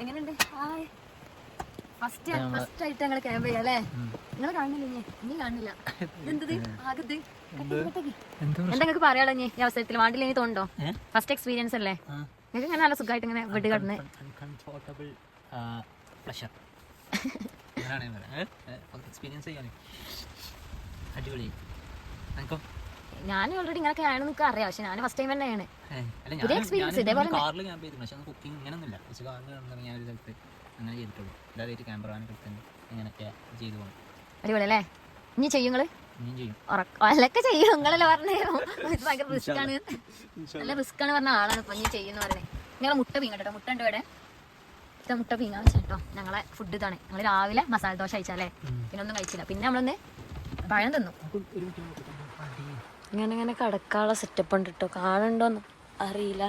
എങ്ങനെയുണ്ട്? ഫസ്റ്റ് ആയിട്ട് ഞങ്ങൾ ക്യാമ്പ് ചെയ്യാം അല്ലേ? നിങ്ങൾ കാണുന്നില്ല, ഇനി കാണില്ല. ഇതെന്തത് ആകത്ത് എന്താ നിങ്ങൾക്ക് പറയാലോ ഈ അവസരത്തിൽ? വാണ്ടില്ല ഇനി തോന്നുന്നുണ്ടോ? ഫസ്റ്റ് എക്സ്പീരിയൻസ് അല്ലേ നിങ്ങൾക്ക്? ഇങ്ങനെ നല്ല സുഖമായിട്ട് ഇങ്ങനെ ബെഡ് കിടന്ന് ഞാൻ ഓൾറെഡി ഇങ്ങനെയൊക്കെ ആണെന്ന് നിങ്ങൾക്ക് അറിയാം. പക്ഷെ ഞാൻ ഫസ്റ്റ് ടൈം തന്നെയാണ്. പുതിയ എക്സ്പീരിയൻസ്. ഇതേപോലെ അടിപൊളി അല്ലേ? ഇനി ചെയ്യും നിങ്ങള്? അല്ലൊക്കെ ചെയ്യും. നിങ്ങളല്ലേ പറഞ്ഞു ഭയങ്കര റിസ്ക് ആണ്, നല്ല റിസ്ക് ആണ് പറഞ്ഞ ആളാണ് ഇപ്പൊ ഇനി ചെയ്യുന്ന പറയുന്നത്. നിങ്ങളെ മുട്ട പീങ്ങട്ടോ. മുട്ട ഉണ്ട് ഇവിടെ. മുട്ട പീങ്ങാൻ വെച്ചിട്ടോ. ഞങ്ങളെ ഫുഡ് ഇതാണ്. ഞങ്ങൾ രാവിലെ മസാല ദോശ കഴിച്ചാലേ, പിന്നെ ഒന്നും കഴിച്ചില്ല. പിന്നെ നമ്മളൊന്ന് പഴം തിന്നു. ഇങ്ങനെ കടക്കാനുള്ള സെറ്റപ്പ് ഉണ്ട് കേട്ടോ. കാണുന്നുണ്ടോന്ന് അറിയില്ല.